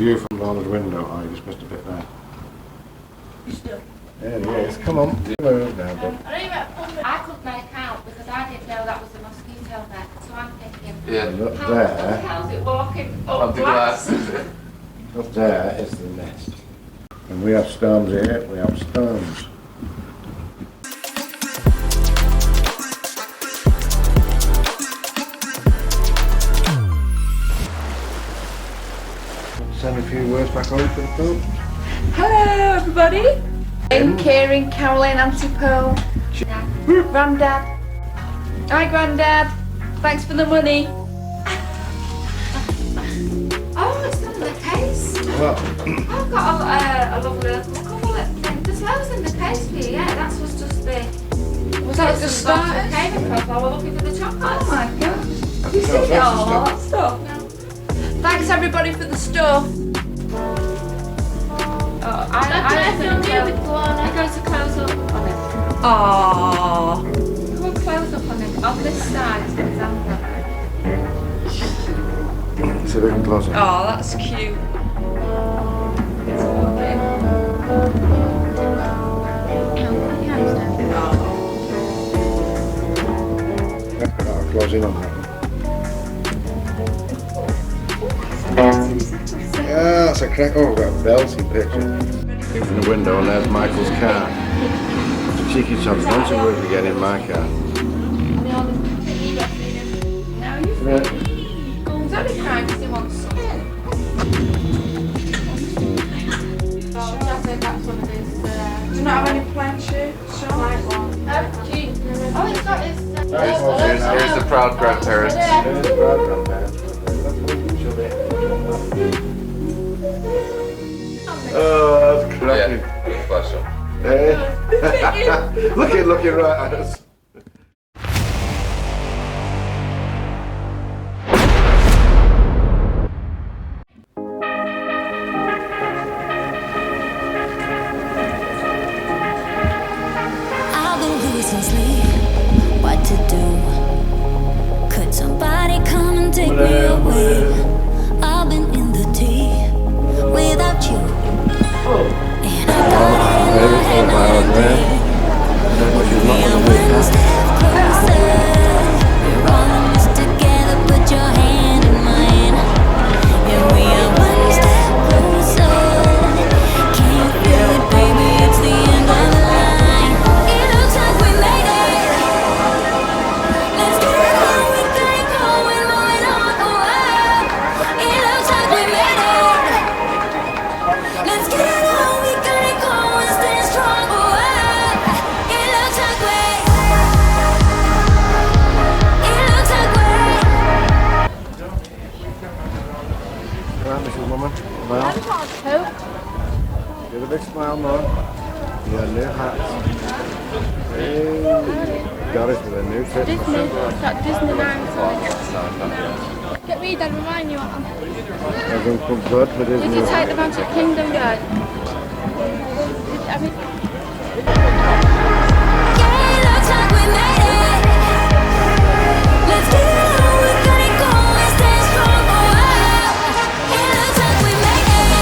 view from Lorna's window. Oh, you just missed a bit there. There he is. Come on. Move now, bud. I couldn't make out because I didn't know that was a mosquito net. So I'm thinking, And up how there, how's it walking up Up the glass. up there is the nest. And we have storms here. We have storms. Send a few words back over to the phone. hello everybody. I'm Kieran, Caroline, Auntie Pearl, Grandad. Hi Grandad. Thanks for the money. Oh, it's not in the case. Well, I've got a lovely little couple of things. There's loads in the case for you, yeah. That's was just the... Was that the starter? Came across while we're looking for the chocolates. Oh my gosh. Have you seen it all? That stuff? No. Thanks everybody for the stuff. Oh, I feel new with one. I go to close up on it. Aww. Go and close up on it. On this side, for example. see if we can close it. Oh, that's cute. It's lovely. I'll close in on that one. Yeah, that's a crack. Oh, we've got a belting picture. From the window, and there's Michael's car. It's a cheeky job. Don't you worry to get in my car. Now you free. He's only crying because he wants some. Oh, that's one of his. Do you not have any planches? White one. Oh, it's got his. Here's the proud grandparents. There's the proud grandparents. That's what you should be. Oh, that's cracking. Yeah, flash up. Hey. looking right at us. I've been losing sleep. What to do? Could somebody come and take me away? I've been in the deep without you. And I got it in my head night and day. We are one step closer. We're all in this together. Put your hand in mine. Yeah, we are one step closer. Can you feel it, baby? It's the end of the line. It looks like we made it. Let's get it on. We got it going, moving on. Oh, it looks like we made it. Let's get it on. We got it going, stay strong. Oh, it looks like we. It looks like we. Right, Mrs. Woman. Smile. Give a big smile, Mum. Your new hat. Hey. Got it with a new tip. Disney, that Disney line. Get me, Dad, remind you what. Everyone come good for Did Disney. you take the Magic Kingdom, Dad? Yeah, it looks like we made it. Let's get it on. We got it going, stay strong. Oh, it looks like we made it.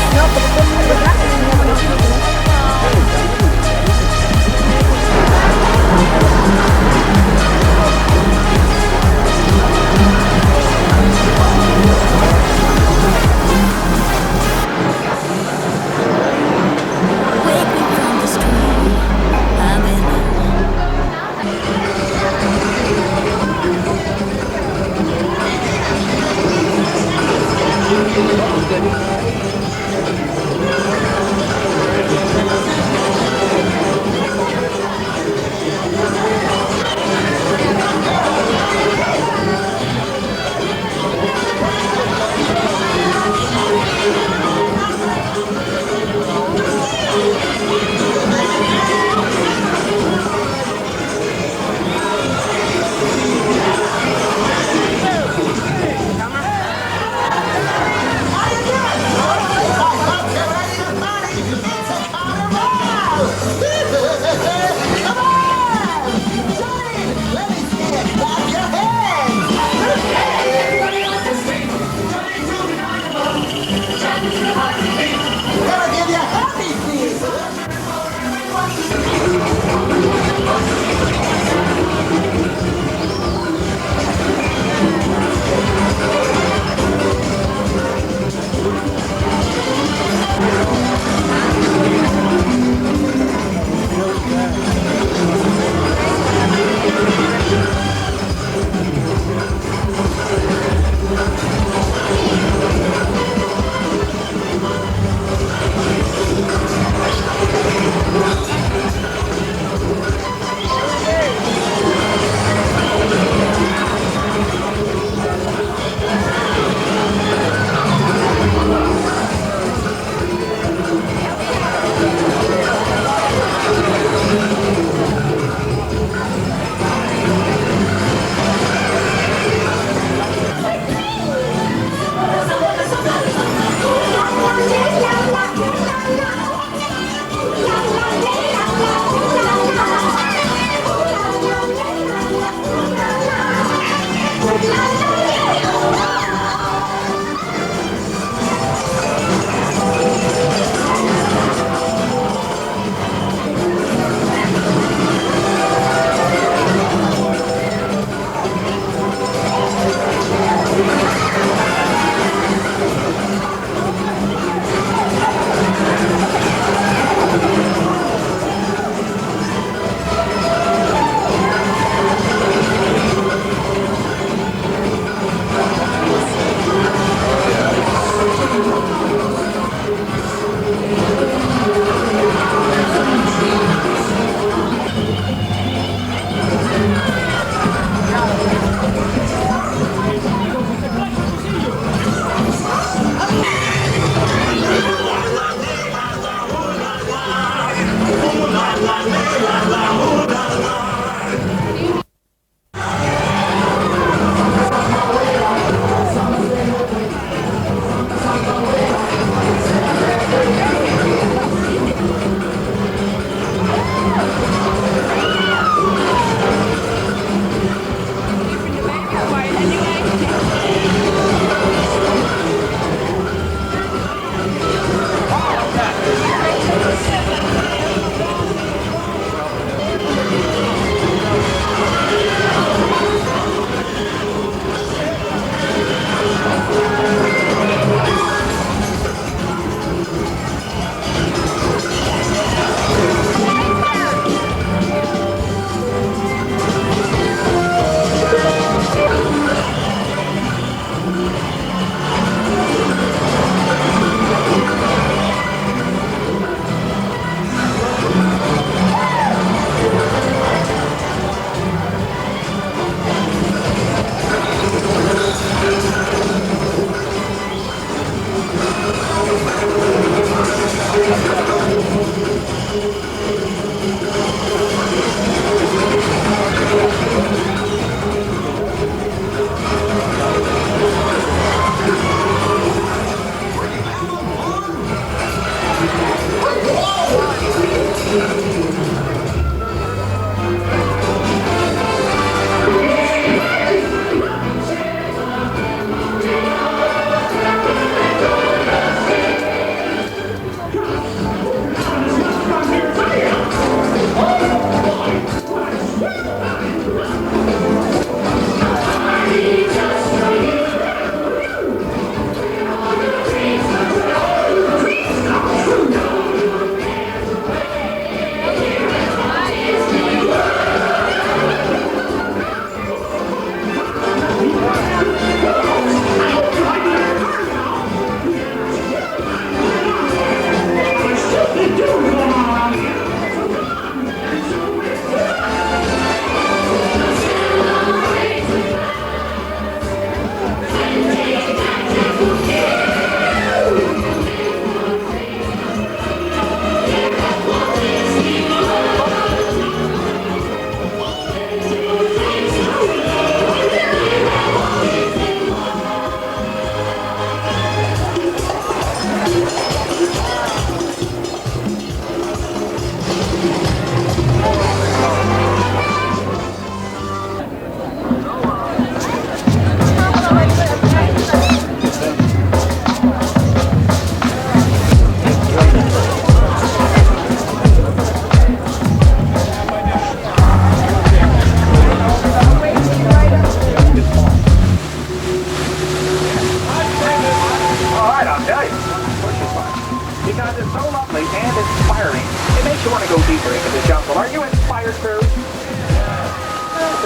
Wake me from the street.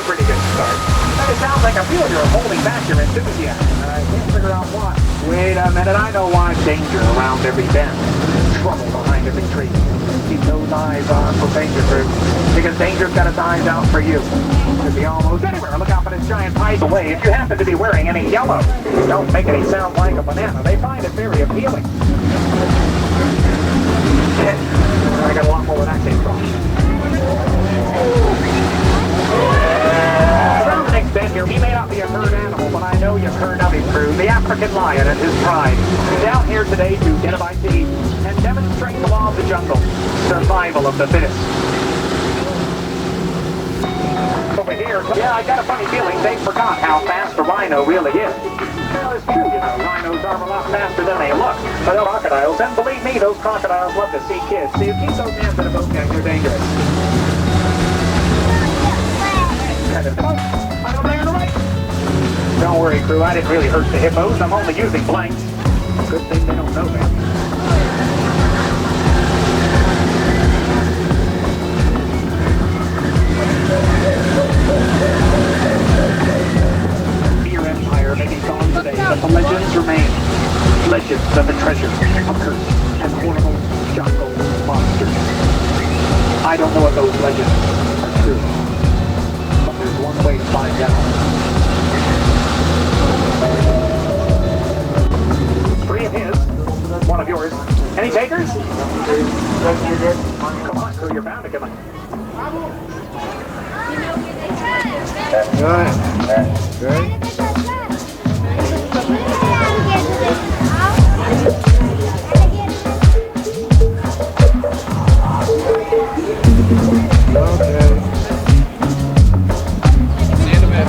pretty good start. But it sounds like I feel you're holding back your enthusiasm, and I can't figure out why. Wait a minute, I know why. Danger around every bend. Trouble behind every tree. Keep those eyes on for danger, Drew. Because danger's got its eyes out for you. Could be almost anywhere. Look out for this giant pipe away. If you happen to be wearing any yellow, don't make any sound like a banana. They find it very appealing. I got a lot more where that came from. Around the next bend here, he may not be a herd animal, but I know you've heard of him, Drew. The African lion and his pride. He's out here today to get a bite to eat and demonstrate the law of the jungle. Survival of the fittest. Over here, yeah, I got a funny feeling they forgot how fast a rhino really is. Well, it's true, you know, rhinos are a lot faster than they look. But those crocodiles, and believe me, those crocodiles love to see kids. So you keep those hands in a boat gang, they're dangerous. Don't worry, crew, I didn't really hurt the hippos. I'm only using blanks. Good thing they don't know that. Your empire may be gone today, but the legends remain. Legends of the treasure, hunters, and horrible jungle monsters. I don't know if those legends are true, but there's one way to find out. 3 of his, 1 of yours. Any takers? Come on, crew, you're bound to come on. Right. Good. Okay. See you in a bit.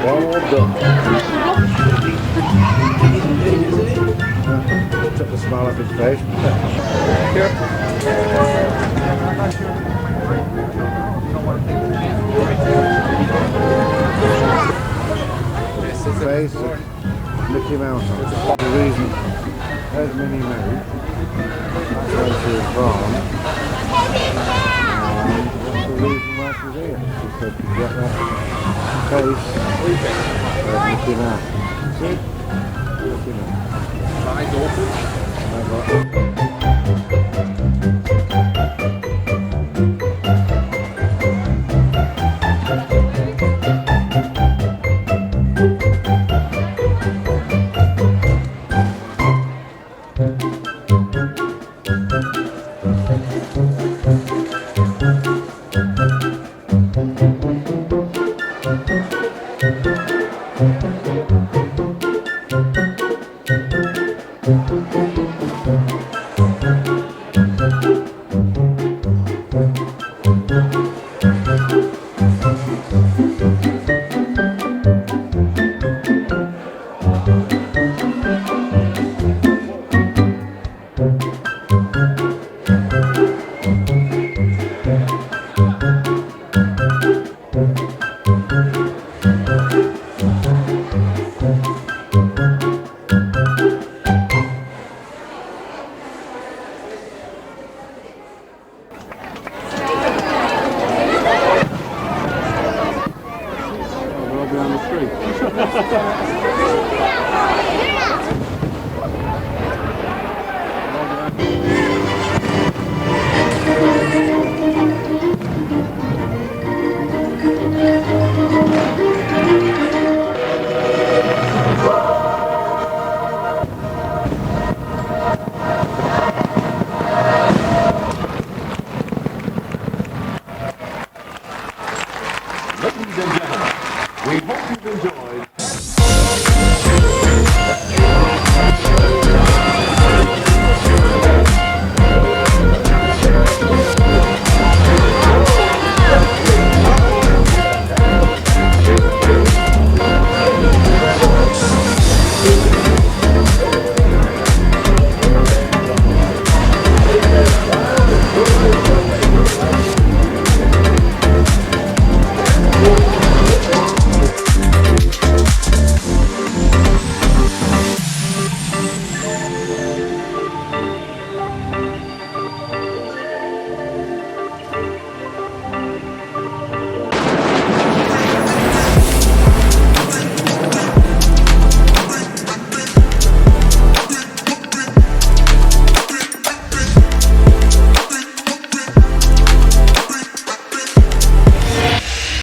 Well done. Took the smile off his face. Face of Mickey Mouse on it. The reason there's Minnie Moo. That's where she was born. And that's the reason why she's here. She said to get that face of Mickey Mouse. See? Mickey Mouse. My daughter. We're all behind the tree.